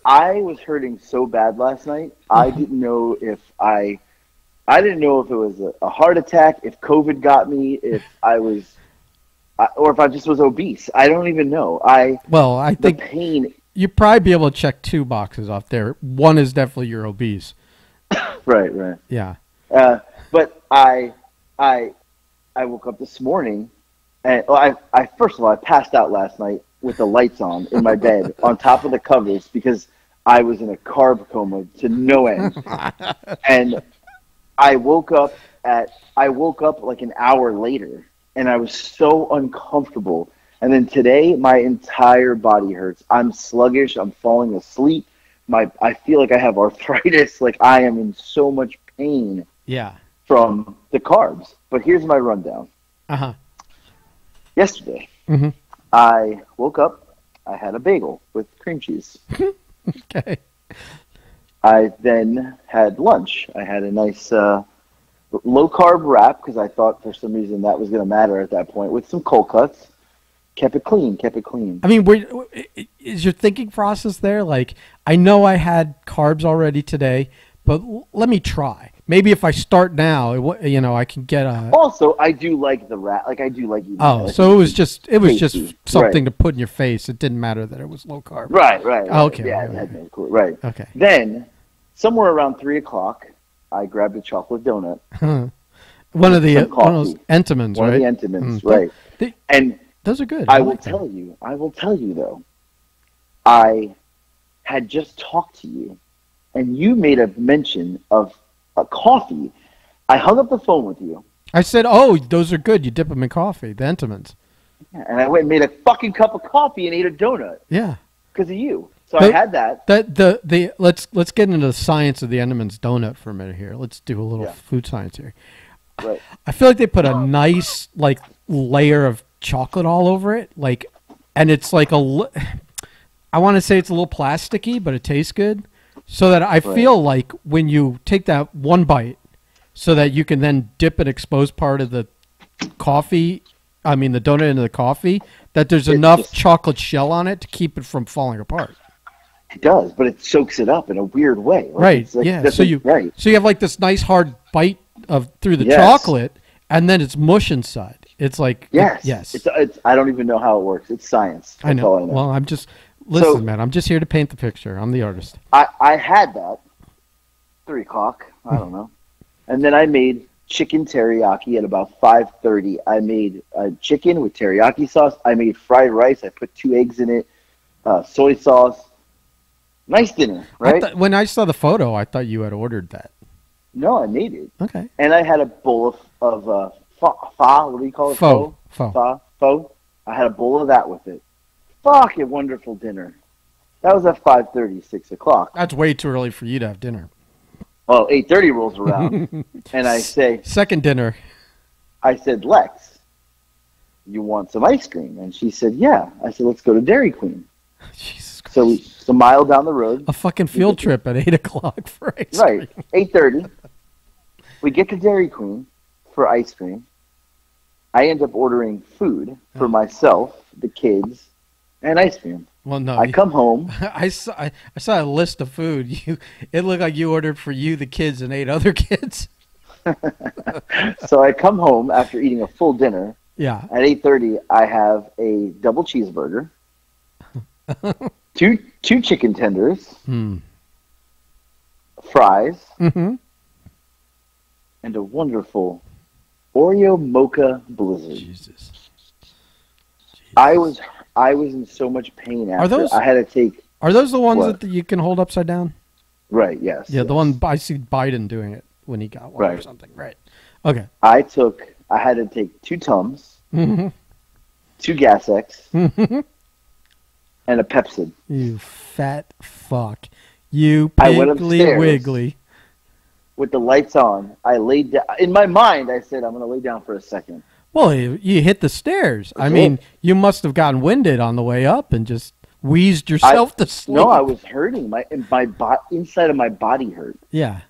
I was hurting so bad last night. I didn't know if it was a heart attack, if COVID got me, if I was, or if I just was obese. I don't even know. I think pain. You'd probably be able to check 2 boxes off there. One is definitely you're obese. Right. Yeah. But I woke up this morning, and I first of all I passed out last night with the lights on in my bed on top of the covers because I was in a carb coma to no end. And I woke up like an hour later and I was so uncomfortable. And then today my entire body hurts. I'm sluggish, I'm falling asleep. I feel like I have arthritis, like I am in so much pain from the carbs. But here's my rundown. Yesterday, I woke up, I had a bagel with cream cheese. Okay. I then had lunch. I had a nice low-carb wrap because I thought for some reason that was going to matter at that point with some cold cuts. Kept it clean. I mean, is your thinking process there? Like, I know I had carbs already today, but let me try. Maybe if I start now, I can get a. Also, I do like the wrap. Like I do like eating. Oh, so it was just something to put in your face. It didn't matter that it was low carb. Right. Okay. Yeah, right. Cool. Right. Okay. Then, somewhere around 3:00, I grabbed a chocolate donut. One of those Entenmann's, right? One of the Entenmann's, right? Those are good. I will like them. tell you. I will tell you though. I had just talked to you, and you made a mention of a coffee. I hung up the phone with you. I said, "Oh, those are good. You dip them in coffee, the Entenmann's." Yeah, and I went and made a fucking cup of coffee and ate a donut Yeah. because of you. So I had that. Let's get into the science of the Entenmann's donut for a minute here. Let's do a little food science here. Right. I feel like they put a nice like layer of chocolate all over it, like, and it's like I want to say it's a little plasticky, but it tastes good. So that I feel like when you take that one bite, so that you can then dip an exposed part of the coffee, I mean the donut into the coffee, that there's enough chocolate shell on it to keep it from falling apart. It does, but it soaks it up in a weird way. Like, right. Like, yeah. So you have like this nice hard bite through the chocolate, and then it's mush inside. It's like yes. It's I don't even know how it works. It's science. That's I know. All I know. Well, I'm just listen, man. I'm just here to paint the picture. I'm the artist. I had that 3 o'clock. I don't know, and then I made chicken teriyaki at about 5:30. I made chicken with teriyaki sauce. I made fried rice. I put 2 eggs in it, soy sauce. Nice dinner, right? When I saw the photo, I thought you had ordered that. No, I made it. Okay. And I had a bowl of pho. What do you call it? Pho. Pho. I had a bowl of that with it. Fucking wonderful dinner. That was at 5:30, 6 o'clock. That's way too early for you to have dinner. Well, 8:30 rolls around, and I say, second dinner. I said, Lex, you want some ice cream? And she said, yeah. I said, let's go to Dairy Queen. Jesus Christ. So it's a mile down the road. A fucking field trip at 8 o'clock for ice cream. Right, 8:30. We get to Dairy Queen for ice cream. I end up ordering food for myself, the kids, and ice cream. Well, no. I come home. I saw a list of food. It looked like you ordered for you, the kids, and 8 other kids. So I come home after eating a full dinner. Yeah. At 8:30, I have a double cheeseburger, two chicken tenders, fries, and a wonderful Oreo mocha blizzard. Jesus. I was in so much pain after. I had to take. Are those the ones that you can hold upside down? Right. Yes. Yeah, the one I see Biden doing it when he got one or something. Right. Okay. I had to take 2 Tums, 2 Gas X, and a Pepsi. You fat fuck. You piggly wiggly. With the lights on, I laid down. In my mind, I said, I'm going to lay down for a second. Well, you hit the stairs. I mean, you must have gotten winded on the way up and just wheezed yourself to sleep. No, I was hurting. My inside of my body hurt. Yeah.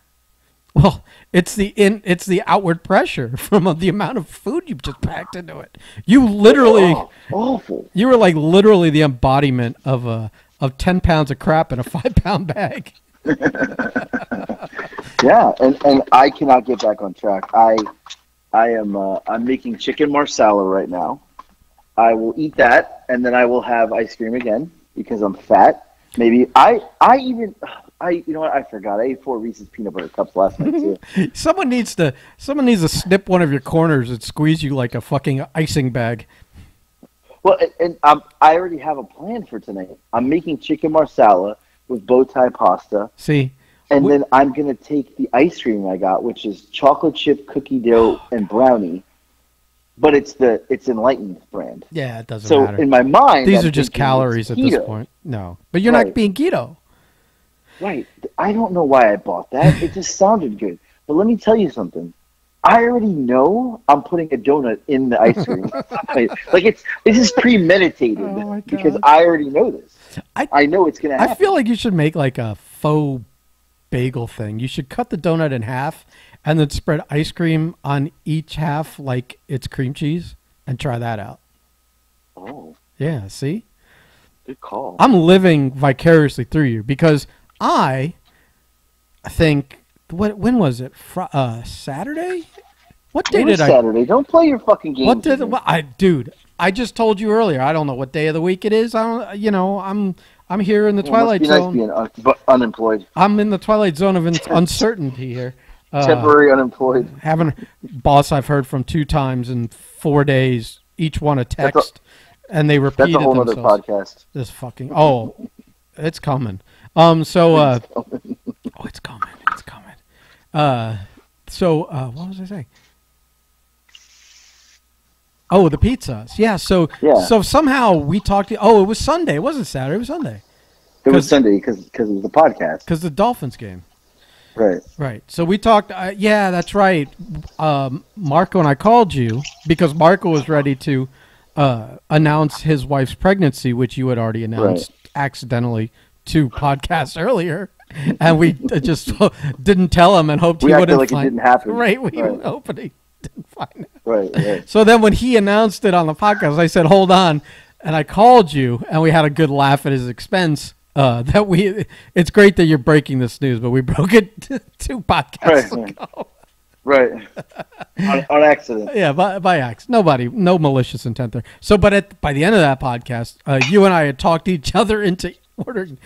Well, it's the outward pressure from the amount of food you just packed into it. You literally awful. You were like literally the embodiment of 10 pounds of crap in a 5-pound bag. Yeah, and I cannot get back on track. I'm making chicken marsala right now. I will eat that, and then I will have ice cream again because I'm fat. Maybe you know what? I forgot. I ate 4 Reese's peanut butter cups last night too. Someone needs to snip one of your corners and squeeze you like a fucking icing bag. Well, and I already have a plan for tonight. I'm making chicken marsala with bow tie pasta. See. And then I'm going to take the ice cream I got, which is chocolate chip cookie dough and brownie, but it's Enlightened brand. Yeah, it doesn't matter. So in my mind, these are just calories at this point. No, but you're not being keto. Right. I don't know why I bought that. It just sounded good. But let me tell you something. I already know I'm putting a donut in the ice cream. Like it's just premeditated because I already know this. I know it's going to happen. I feel like you should make like a faux bagel thing. You should cut the donut in half and then spread ice cream on each half like it's cream cheese and try that out. Oh. Yeah, see? Good call. I'm living vicariously through you because I think when was it? Saturday? What day did I? Saturday. Don't play your fucking games. Dude, I just told you earlier. I don't know what day of the week it is. I'm here in the twilight zone. Nice being unemployed. I'm in the twilight zone of uncertainty here. Temporary unemployed. Boss I've heard from 2 times in 4 days each one a text, and they repeated That's a whole other themselves. podcast. This fucking it's coming. It's coming. It's coming. What was I saying? Oh, the pizzas. Yeah. So somehow we talked. It was Sunday. It wasn't Saturday. It was Sunday. It was Sunday because it was the podcast. Because the Dolphins game. Right. Right. So we talked. Yeah, that's right. Marco and I called you because Marco was ready to announce his wife's pregnancy, which you had already announced accidentally 2 podcasts earlier, and we just didn't tell him and hoped he wouldn't. Like it didn't happen. Right. We were hoping he didn't find out. Right. So then when he announced it on the podcast, I said, "Hold on," and I called you, and we had a good laugh at his expense. It's great that you're breaking this news, but we broke it 2 podcasts ago. Right. on accident. Yeah, by accident. No malicious intent there. So, but by the end of that podcast, you and I had talked each other into ordering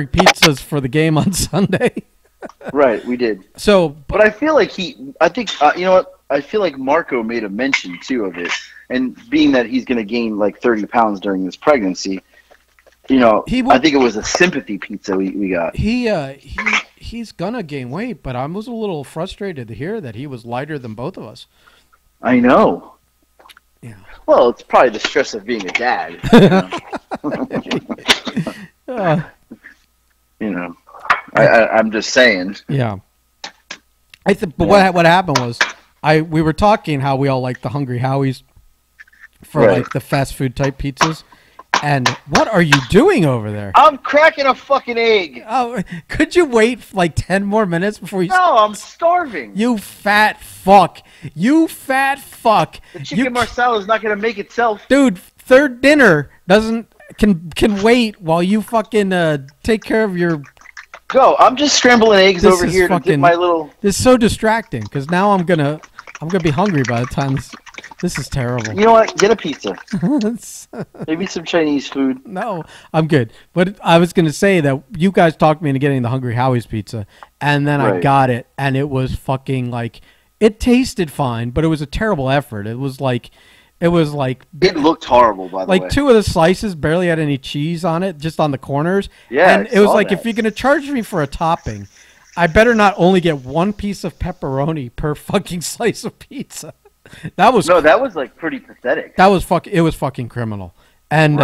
pizzas for the game on Sunday. Right, we did. So, but I feel like you know what? I feel like Marco made a mention too of it, and being that he's going to gain like 30 pounds during this pregnancy. You know, I think it was a sympathy pizza we got. He's gonna gain weight, but I was a little frustrated to hear that he was lighter than both of us. I know. Yeah. Well, it's probably the stress of being a dad. You know. I'm just saying. Yeah. But what happened was, we were talking how we all like the Hungry Howie's for like the fast food type pizzas. And what are you doing over there? I'm cracking a fucking egg. Oh, could you wait like 10 more minutes before you... No, I'm starving. You fat fuck. You fat fuck. The chicken marsala is not going to make itself. Dude, third dinner can wait while you fucking take care of your... Go. I'm just scrambling eggs over here to get my little... This is so distracting because now I'm gonna be hungry by the time this is terrible. You know what? Get a pizza. Maybe some Chinese food. No, I'm good. But I was going to say that you guys talked me into getting the Hungry Howie's pizza, and then I got it, and it was fucking like, it tasted fine, but it was a terrible effort. It looked horrible, by the way. Like 2 of the slices barely had any cheese on it, just on the corners. Yeah, and it was like, if you're going to charge me for a topping, I better not only get 1 piece of pepperoni per fucking slice of pizza. That was like pretty pathetic. It was fucking criminal. And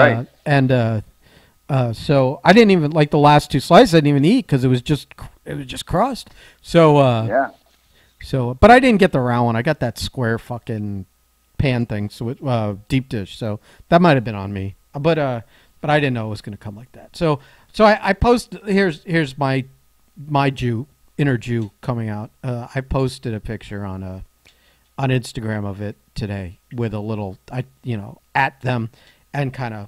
so I didn't even like the last 2 slices. I didn't even eat because it was just crust. So So, but I didn't get the round one. I got that square fucking pan thing, so deep dish. So that might have been on me. But I didn't know it was going to come like that. So I posted. Here's my inner Jew coming out. I posted a picture on Instagram of it today with a little, at them and kind of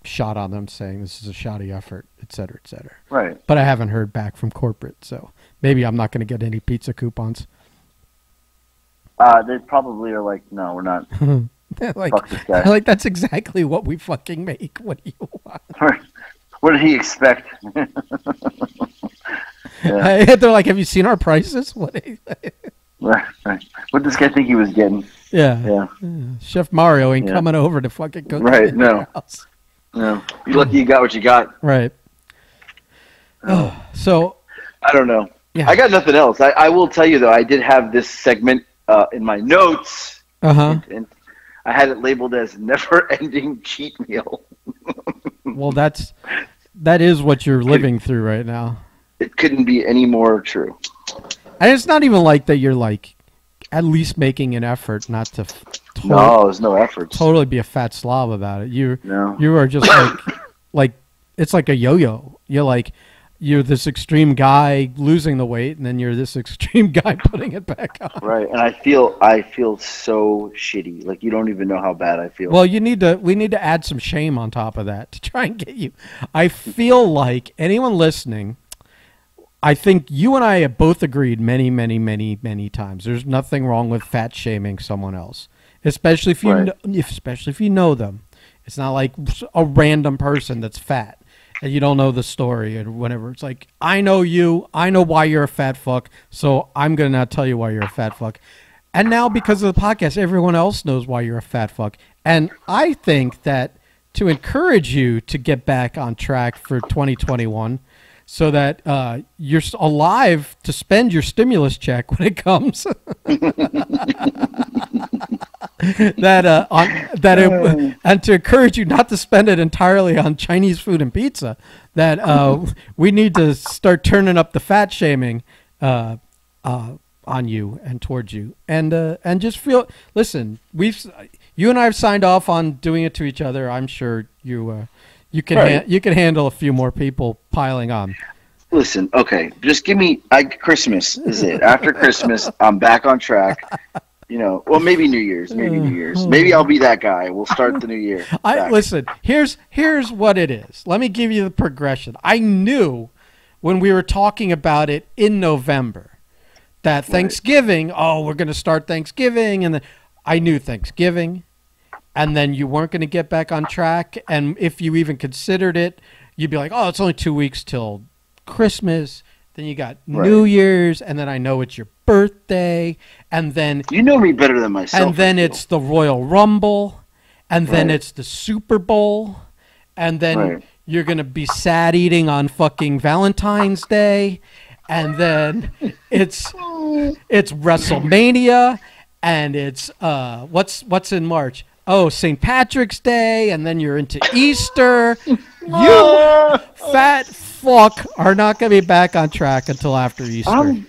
shot on them saying this is a shoddy effort, et cetera, et cetera. Right. But I haven't heard back from corporate, so maybe I'm not going to get any pizza coupons. They probably are like, no, we're not. Fuck this guy. Like, that's exactly what we fucking make. What do you want? What did he expect? They're like, have you seen our prices? What did this guy think he was getting? Yeah. Chef Mario ain't coming over to fucking cook. Right, no. House. No. You're lucky you got what you got. Right. So. I don't know. Yeah. I got nothing else. I will tell you, though, I did have this segment in my notes. And I had it labeled as never-ending cheat meal. Well, that is what you're living through right now. It couldn't be any more true. And it's not even like that you're like at least making an effort not to no, there's no effort. Totally be a fat slob about it. You No. are just like it's like a yo-yo. You're this extreme guy losing the weight, and then you're this extreme guy putting it back on. Right, and I feel so shitty. Like, you don't even know how bad I feel. Well, we need to add some shame on top of that to try and get you. I feel like anyone listening, I think you and I have both agreed many, many, many, many times. There's nothing wrong with fat shaming someone else, especially if you know them. It's not like a random person that's fat and you don't know the story or whatever. It's like, I know you. I know why you're a fat fuck, so I'm going to not tell you why you're a fat fuck. And now because of the podcast, everyone else knows why you're a fat fuck. And I think that to encourage you to get back on track for 2021 so that you're alive to spend your stimulus check when it comes. And to encourage you not to spend it entirely on Chinese food and pizza, that we need to start turning up the fat shaming on you and towards you, and just feel. Listen, you and I have signed off on doing it to each other. I'm sure you can you can handle a few more people piling on. Listen, okay, just give me Christmas is it. After Christmas, I'm back on track. Well, maybe New Year's. Maybe I'll be that guy. We'll start the new year. Listen, here's what it is. Let me give you the progression. I knew when we were talking about it in November that Thanksgiving, we're going to start Thanksgiving, and then I knew Thanksgiving, and then you weren't going to get back on track, and if you even considered it, you'd be like, it's only 2 weeks till Christmas. Then you got New Year's, and then I know it's your birthday, and then you know me better than myself. And then it's the Royal Rumble, and then it's the Super Bowl, and then you're gonna be sad eating on fucking Valentine's Day, and then it's WrestleMania, and it's what's in March? Oh, St. Patrick's Day, and then you're into Easter. You fat fuck are not going to be back on track until after Easter. I'm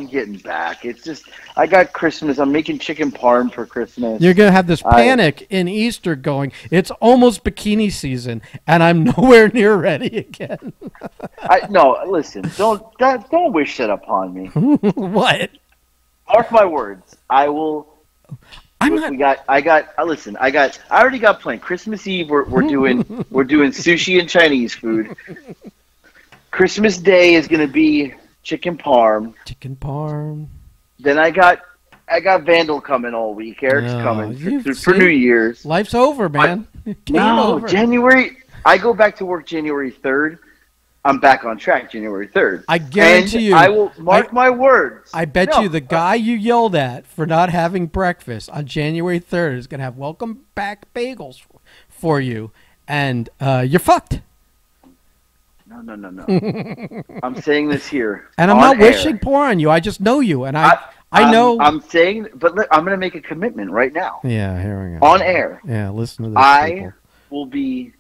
getting back. It's just, I got Christmas. I'm making chicken parm for Christmas. You're going to have this panic in Easter going, it's almost bikini season, and I'm nowhere near ready again. No, listen, don't wish that upon me. What? Mark my words. I will... I already got planned. Christmas Eve, we're doing sushi and Chinese food. Christmas Day is gonna be chicken parm. Then I got Vandal coming all week. Eric's coming for New Year's. Life's over, man. Over. January. I go back to work January 3rd. I'm back on track January 3rd. I guarantee you. I will mark my words. I bet you the guy you yelled at for not having breakfast on January 3rd is going to have welcome back bagels for you, and you're fucked. No. I'm saying this here. And I'm not wishing poor on you. I just know you, and I know. I'm saying, but look, I'm going to make a commitment right now. Yeah, here we go. On air. Yeah, listen to this. I will be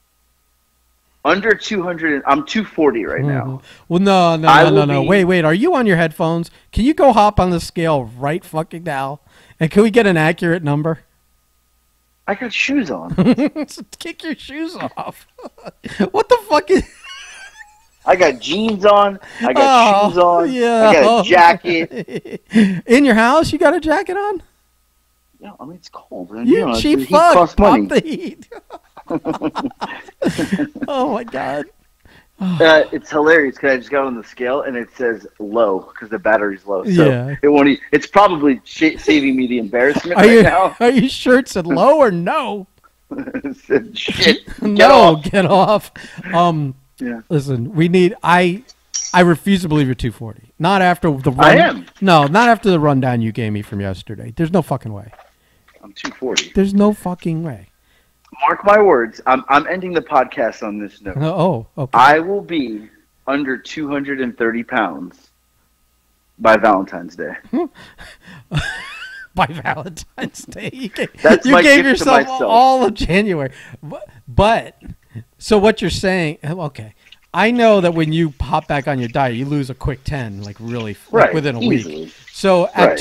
under 200. I'm 240 right now. Well, no. Wait. Are you on your headphones? Can you go hop on the scale right fucking now? And can we get an accurate number? I got shoes on. Kick your shoes off. What the fuck is... I got jeans on. I got shoes on. Yeah. I got a jacket. In your house, you got a jacket on? Yeah, I mean, it's cold. You cheap fuck. Costs money. Pop the heat. Oh my god. It's hilarious because I just got on the scale and it says low because the battery's low. So it won't. It's probably saving me the embarrassment now. Are you sure it said low or no? It said shit. Get off. Listen, we need. I refuse to believe you're 240. Not after the run. I am. No, not after the rundown you gave me from yesterday. There's no fucking way. I'm 240. There's no fucking way. Mark my words. I'm ending the podcast on this note. Okay. I will be under 230 pounds by Valentine's Day. By Valentine's Day, you gave yourself all of January. But so what you're saying? Okay, I know that when you pop back on your diet, you lose a quick 10, like really, within a week. So at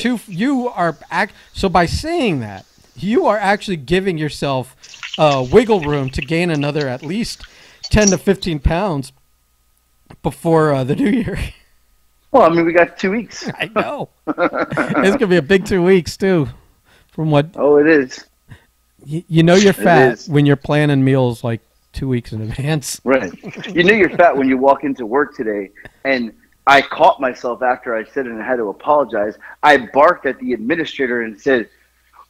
so by saying that, you are actually giving yourself wiggle room to gain another at least 10 to 15 pounds before the new year. Well, I mean, we got 2 weeks. I know. It's going to be a big 2 weeks, too. From what? Oh, it is. You know you're fat when you're planning meals like 2 weeks in advance. Right. You know you're fat when you walk into work today, and I caught myself after I said it and I had to apologize. I barked at the administrator and said,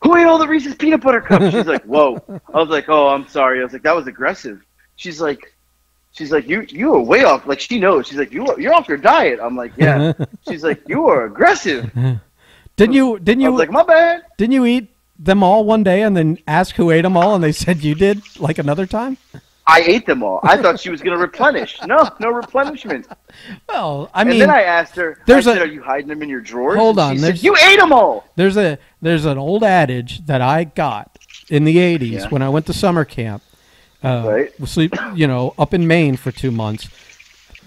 "Who ate all the Reese's peanut butter cups?" She's like, "Whoa." I was like, "Oh, I'm sorry." I was like, "That was aggressive." She's like, you were way off. Like, she knows. She's like, you're off your diet. I'm like, yeah. She's like, you are aggressive. Didn't you? I was like, my bad. Didn't you eat them all one day and then ask who ate them all, and they said you did, like another time? I ate them all. I thought she was going to replenish. No replenishment. Well, I mean, and then I asked her, are you hiding them in your drawers? Hold on. She said, you ate them all. There's an old adage that I got in the 80s when I went to summer camp. Right. Sleep, up in Maine for 2 months.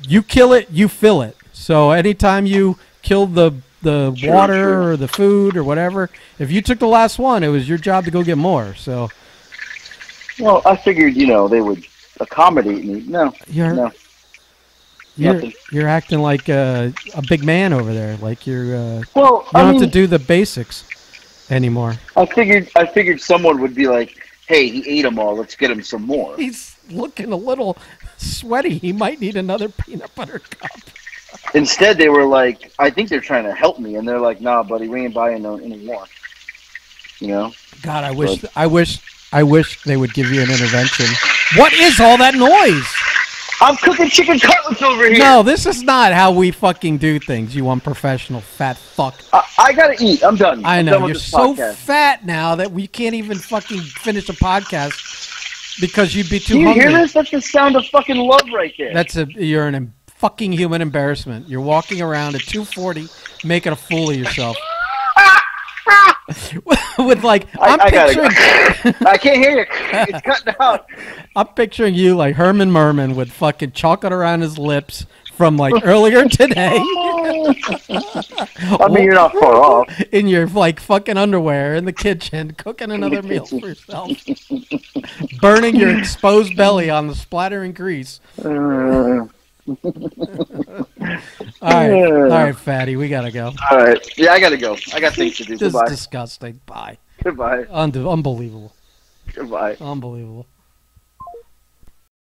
You kill it, you fill it. So anytime you killed the water or the food or whatever, if you took the last one, it was your job to go get more. So. Well, I figured, they would accommodate me. No. You're acting like a big man over there. Like you don't have to do the basics anymore. I figured someone would be like, hey, he ate them all. Let's get him some more. He's looking a little sweaty. He might need another peanut butter cup. Instead, they were like, I think they're trying to help me, and they're like, nah, buddy, we ain't buying no anymore. God, I wish they would give you an intervention. What is all that noise? I'm cooking chicken cutlets over here. No, this is not how we fucking do things, you unprofessional fat fuck. I gotta eat. I'm done. I know. You're so podcast. fat now that we can't even fucking finish a podcast because you'd be too hungry. Do you hear this? That's the sound of fucking love right there. You're an fucking human embarrassment. You're walking around at 240 making a fool of yourself. With I'm picturing. I can't hear you. It's cutting out. I'm picturing you like Herman Merman with fucking chocolate around his lips from earlier today. I mean, you're not far off. In your fucking underwear in the kitchen, cooking another meal for yourself, burning your exposed belly on the splattering grease. All right, fatty, we gotta go. All right, yeah, I gotta go. I got things to do. This Goodbye. is disgusting. Bye. Goodbye. Unbelievable. Goodbye. Unbelievable.